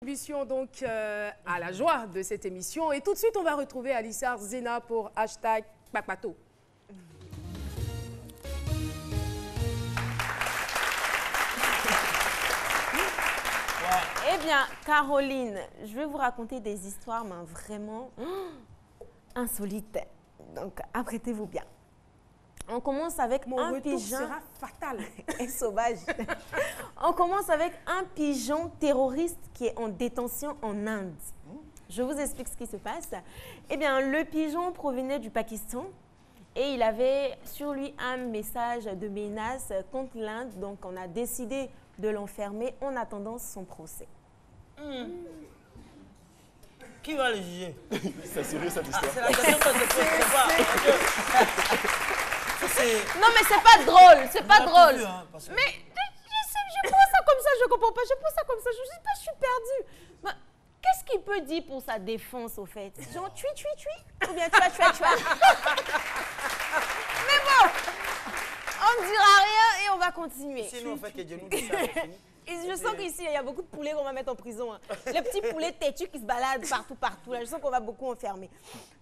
contribution donc à la joie de cette émission. Et tout de suite, on va retrouver Alissar Zena pour hashtag Pakpato. Eh bien, Caroline, je vais vous raconter des histoires, mais vraiment insolites. Donc, apprêtez-vous bien. On commence avec un pigeon sera fatal et sauvage. On commence avec un pigeon terroriste qui est en détention en Inde. Je vous explique ce qui se passe. Eh bien, le pigeon provenait du Pakistan et il avait sur lui un message de menace contre l'Inde. Donc, on a décidé de l'enfermer en attendant son procès. Qui va le juger? C'est sérieux cette histoire? C'est la question que je pose pas. Non, mais c'est pas drôle, c'est pas drôle. Vu, hein, que... Mais je prends ça comme ça, je comprends pas. Je prends ça comme ça, je sais pas, je suis perdue. Qu'est-ce qu'il peut dire pour sa défense, au fait? Genre, tui, ou bien tu as. Mais bon, on ne dira rien et on va continuer. Sinon, on fait que Dieu nous dit ça, c'est fini. Et je sens qu'ici, il y a beaucoup de poulets qu'on va mettre en prison. Hein. Les petits poulets têtus qui se baladent partout. Là. Je sens qu'on va beaucoup enfermer.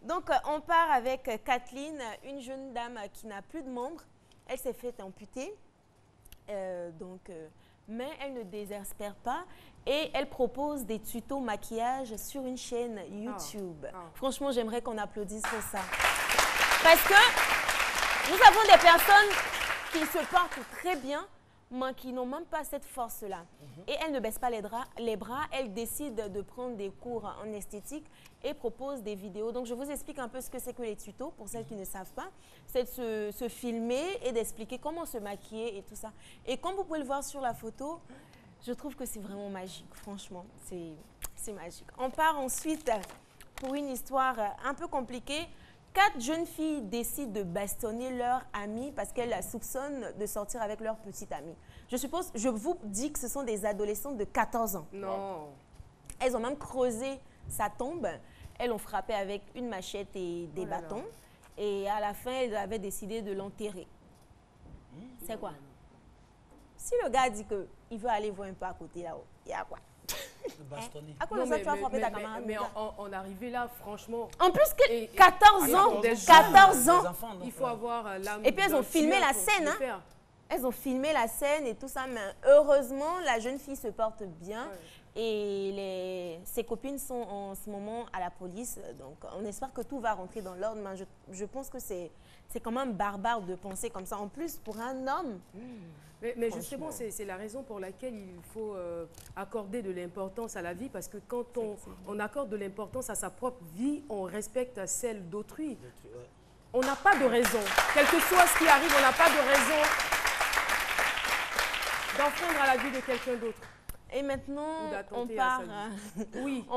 Donc, on part avec Kathleen, une jeune dame qui n'a plus de membres. Elle s'est fait amputer. Mais elle ne désespère pas. Et elle propose des tutos maquillage sur une chaîne YouTube. Franchement, j'aimerais qu'on applaudisse pour ça. Parce que nous avons des personnes qui se portent très bien, mais qui n'ont même pas cette force-là. Et elle ne baisse pas les bras, elle décide de prendre des cours en esthétique et propose des vidéos. Donc, je vous explique un peu ce que c'est que les tutos, pour celles qui ne savent pas. C'est de se filmer et d'expliquer comment se maquiller et tout ça. Et comme vous pouvez le voir sur la photo, je trouve que c'est vraiment magique, franchement. C'est magique. On part ensuite pour une histoire un peu compliquée. 4 jeunes filles décident de bastonner leur amie parce qu'elles la soupçonnent de sortir avec leur petite amie. Je vous dis que ce sont des adolescentes de 14 ans. Non. Elles ont même creusé sa tombe. Elles l'ont frappée avec une machette et des bâtons. Et à la fin, elles avaient décidé de l'enterrer. C'est quoi? Si le gars dit qu'il veut aller voir un peu à côté là-haut, il y a quoi? Bastonner. À quoi ça tu vas frapper ta camarade? Mais on arrivait là, franchement. En plus, 14 ans. 14 ans. Enfants, donc, Il faut avoir l'âme. Et puis, elles ont filmé la scène. Hein? Elles ont filmé la scène et tout ça. Mais heureusement, la jeune fille se porte bien. Ouais. Et ses copines sont en ce moment à la police. Donc, on espère que tout va rentrer dans l'ordre. Mais je pense que c'est quand même barbare de penser comme ça. En plus, pour un homme... Mais justement, c'est la raison pour laquelle il faut accorder de l'importance à la vie, parce que quand on accorde de l'importance à sa propre vie, on respecte celle d'autrui. On n'a pas de raison. Quel que soit ce qui arrive, on n'a pas de raison d'enfreindre à la vie de quelqu'un d'autre. Et maintenant, on part,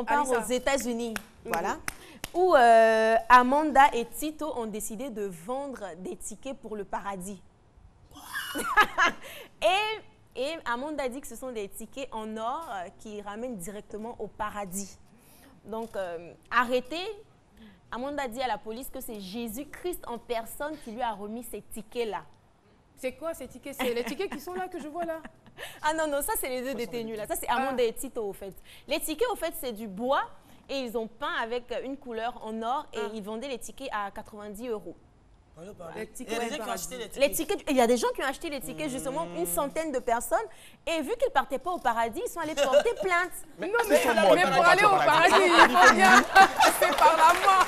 part aux États-Unis, voilà, où Amanda et Tito ont décidé de vendre des tickets pour le paradis. et Amanda dit que ce sont des tickets en or qui ramènent directement au paradis. Donc, arrêtée, Amanda dit à la police que c'est Jésus-Christ en personne qui lui a remis ces tickets-là. C'est quoi ces tickets? C'est les tickets qui sont là, que je vois là? Ah non, ça c'est les deux détenus là. Ça c'est Amanda et Tito au fait. Les tickets au fait c'est du bois et ils ont peint avec une couleur en or et ils vendaient les tickets à 90 €. Les tickets, il y a des gens qui ont acheté les tickets, justement, une centaine de personnes. Et vu qu'ils ne partaient pas au paradis, ils sont allés porter plainte. Mais pour aller au paradis, il faut bien passer par la mort.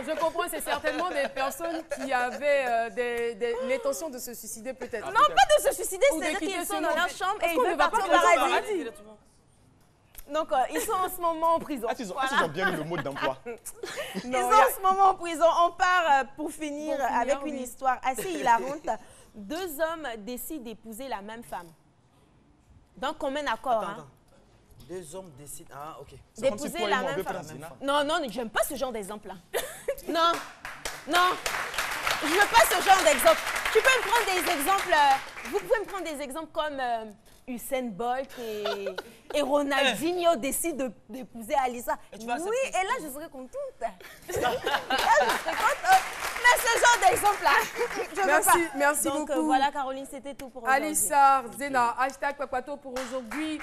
Je comprends, c'est certainement des personnes qui avaient l'intention de se suicider peut-être. Non, pas de se suicider, c'est-à-dire qu'ils sont dans leur chambre et ils veulent partir au paradis. Donc, ils sont en ce moment en prison. Ils ont bien mis le mot d'emploi. Ils sont en ce moment en prison. On part pour finir avec une histoire assez hilarante. 2 hommes décident d'épouser la même femme. Donc, commun accord. Attends. 2 hommes décident... Ah, ok. D'épouser la même femme. Non, j'aime pas ce genre d'exemple-là. Non, je veux pas ce genre d'exemple. Tu peux me prendre des exemples... Vous pouvez me prendre des exemples comme... Usain Bolt et Ronaldinho décident d'épouser Alissa. Oui, et là, je serais contente. Là, je serais contente. mais ce genre d'exemple-là, merci Donc, beaucoup. voilà, Caroline, c'était tout pour aujourd'hui. Alissar, Zena, hashtag Papato pour aujourd'hui.